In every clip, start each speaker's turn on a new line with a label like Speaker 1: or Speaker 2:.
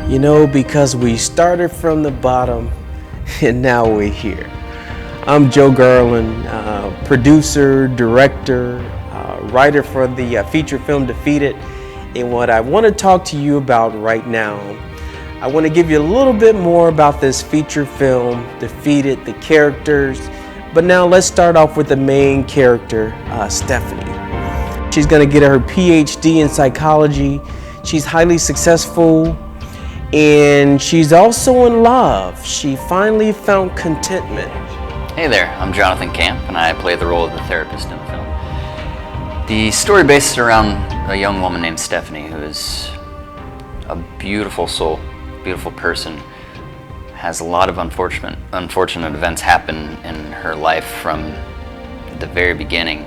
Speaker 1: You know, because we started from the bottom and now we're here. I'm Joe Garland, producer, director, writer for the feature film Defeated. And what I want to talk to you about right now, I want to give you a little bit more about this feature film, Defeated, the characters. But now let's start off with the main character, Stephanie. She's going to get her PhD in psychology. She's highly successful and she's also in love. She finally found contentment.
Speaker 2: Hey there, I'm Jonathan Camp and I play the role of the therapist in the film. The story bases around a young woman named Stephanie who is a beautiful soul, beautiful person, has a lot of unfortunate events happen in her life from the very beginning.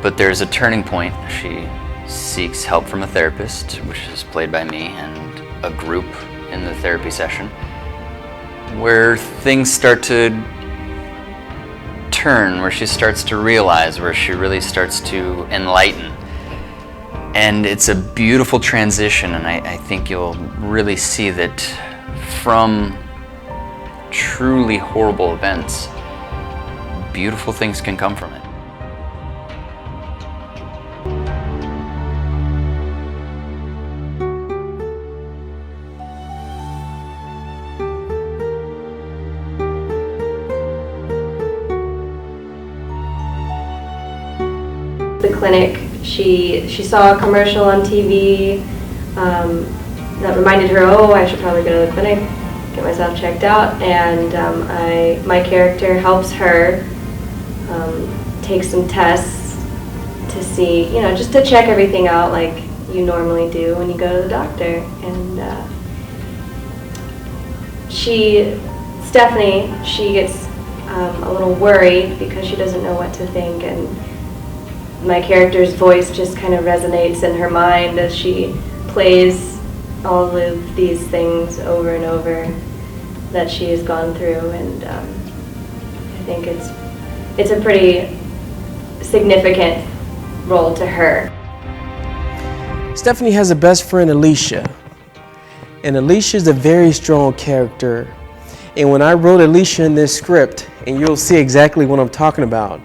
Speaker 2: But there's a turning point. She seeks help from a therapist, which is played by me, and a group in the therapy session, where things start to turn, where she starts to realize, where she really starts to enlighten. And it's a beautiful transition, and I think you'll really see that from truly horrible events, beautiful things can come from it.
Speaker 3: The clinic, she saw a commercial on TV that reminded her, oh, I should probably go to the clinic, get myself checked out, and my character helps her take some tests to see, just to check everything out like you normally do when you go to the doctor. And Stephanie, she gets a little worried because she doesn't know what to think, and my character's voice just kind of resonates in her mind as she plays all of these things over and over that she has gone through, and I think it's a pretty significant role to her.
Speaker 1: Stephanie has a best friend, Alicia, and Alicia is a very strong character. And when I wrote Alicia in this script, and you'll see exactly what I'm talking about,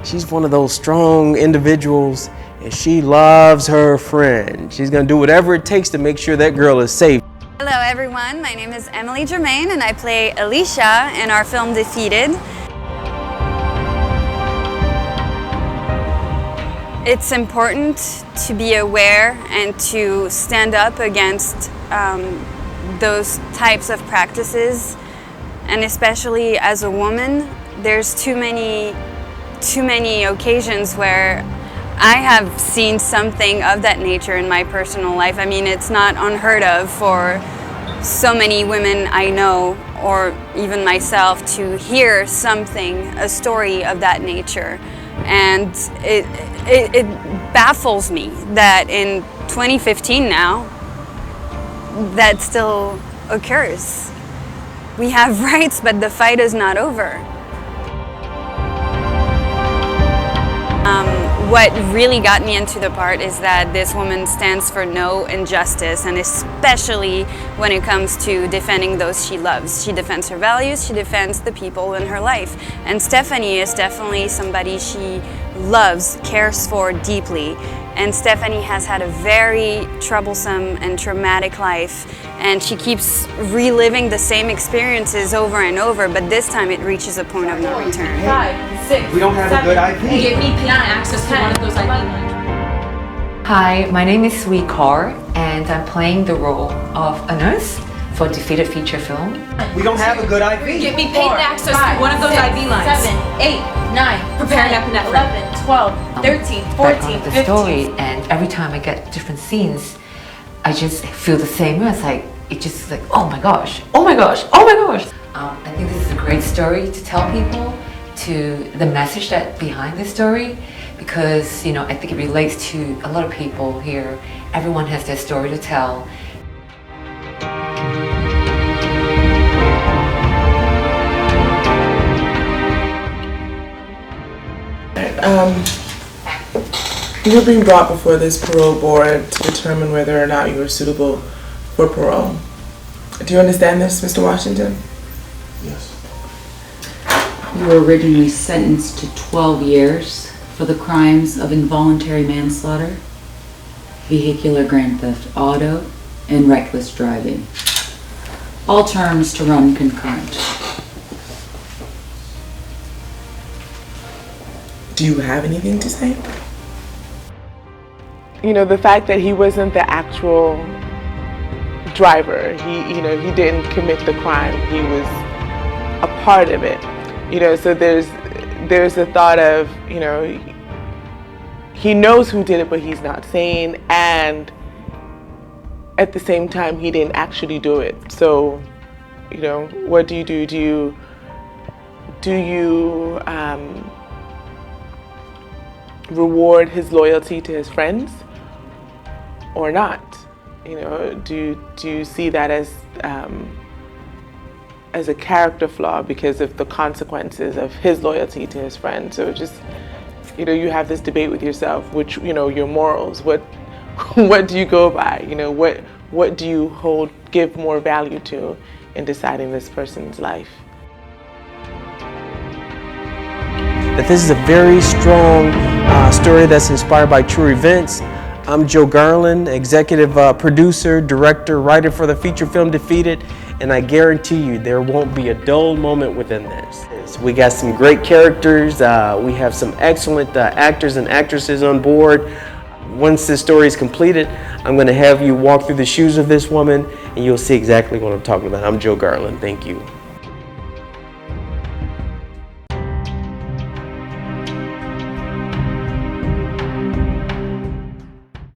Speaker 1: she's one of those strong individuals, and she loves her friend. She's gonna do whatever it takes to make sure that girl is safe.
Speaker 4: Hello everyone, my name is Germaine and I play Alicia in our film Defeated. It's important to be aware and to stand up against those types of practices, and especially as a woman, there's too many occasions where I have seen something of that nature in my personal life. I mean, it's not unheard of for so many women I know, or even myself, to hear a story of that nature. And it baffles me that in 2015 now, that still occurs. We have rights, but the fight is not over. What really got me into the part is that this woman stands for no injustice, and especially when it comes to defending those she loves. She defends her values, she defends the people in her life. And Stephanie is definitely somebody she loves, cares for deeply. And Stephanie has had a very troublesome and traumatic life, and she keeps reliving the same experiences over and over, but this time it reaches a point of no return.
Speaker 5: 5, 6,
Speaker 6: We don't have
Speaker 5: 7,
Speaker 6: a good IP.
Speaker 5: Give me PIN access to one of those IP lines.
Speaker 7: Hi, my name is Sweet Car, and I'm playing the role of a nurse for Defeated feature film.
Speaker 6: We don't have a good IP.
Speaker 5: Give me paid access to one of those IV lines. 7, 8, 9, prepare an epinephrine. 11, 12, 13, 14,
Speaker 7: Background of the
Speaker 5: 15.
Speaker 7: story, and every time I get different scenes, I just feel the same way. It's just like, oh my gosh, oh my gosh, oh my gosh. I think this is a great story to tell people, to the message that behind this story, because I think it relates to a lot of people here. Everyone has their story to tell.
Speaker 8: You were being brought before this parole board to determine whether or not you were suitable
Speaker 6: for parole. Do you understand this, Mr. Washington?
Speaker 8: Yes.
Speaker 9: You were originally sentenced to 12 years for the crimes of involuntary manslaughter, vehicular grand theft auto, and reckless driving. All terms to run concurrent.
Speaker 6: Do you have anything to say? You know, the fact that he wasn't the actual driver, he didn't commit the crime, he was a part of it. So there's the thought of, he knows who did it, but he's not saying, and at the same time, he didn't actually do it. So, what do you do? Do you reward his loyalty to his friends or not? Do you see that as a character flaw because of the consequences of his loyalty to his friends? So just, you have this debate with yourself, which, your morals, what do you go by? What do you give more value to in deciding this person's life?
Speaker 1: That this is a very strong story that's inspired by true events. I'm Joe Garland, executive producer, director, writer for the feature film Defeated, and I guarantee you there won't be a dull moment within this. We got some great characters, we have some excellent actors and actresses on board. Once this story is completed, I'm going to have you walk through the shoes of this woman and you'll see exactly what I'm talking about. I'm Joe Garland. Thank you.